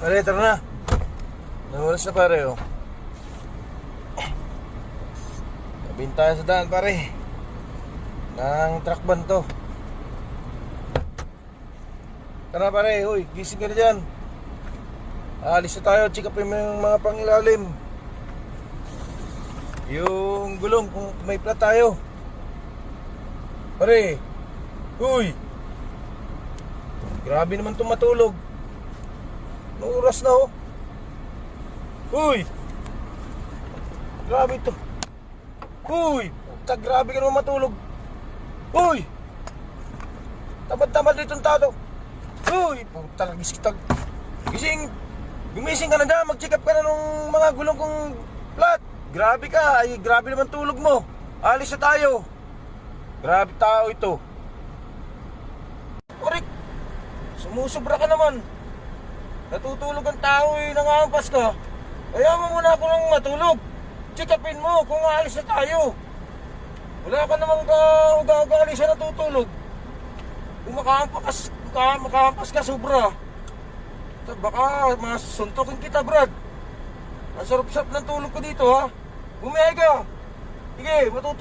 Pare, tara na. Nawalas na pare, oh. Sabihin tayo sa daan, pare. Nang truck ban to. Tara pare, uy, gising ka na dyan. Alis na tayo, check upin mo yung mga pangilalim. Yung gulong, kung may plat tayo. Pare, uy. Grabe naman itong matulog. Anong oras na, oh? Uy! Grabe ito. Uy! Grabe ka naman matulog. Uy! Tamad-tamad dito ang tao. Uy! Puta, gising. Gumising ka na dyan. Mag-check up ka na nung mga gulong kong flat. Grabe ka. Ay, grabe naman tulog mo. Alis na tayo. Grabe tao ito. Orik! Sumusubra ka naman. Natutulog ang tao eh. Nangangampas ka. Kaya mo muna ako nang matulog. Check upin mo kung aalis na tayo. Wala ka namang uga-ugali siya natutulog. Kung makahampas ka sobra, baka masuntokin kita, Brad. Ang sarap-sarap ng tulog ko dito, ha. Bumiyay ka. Sige, matutulog.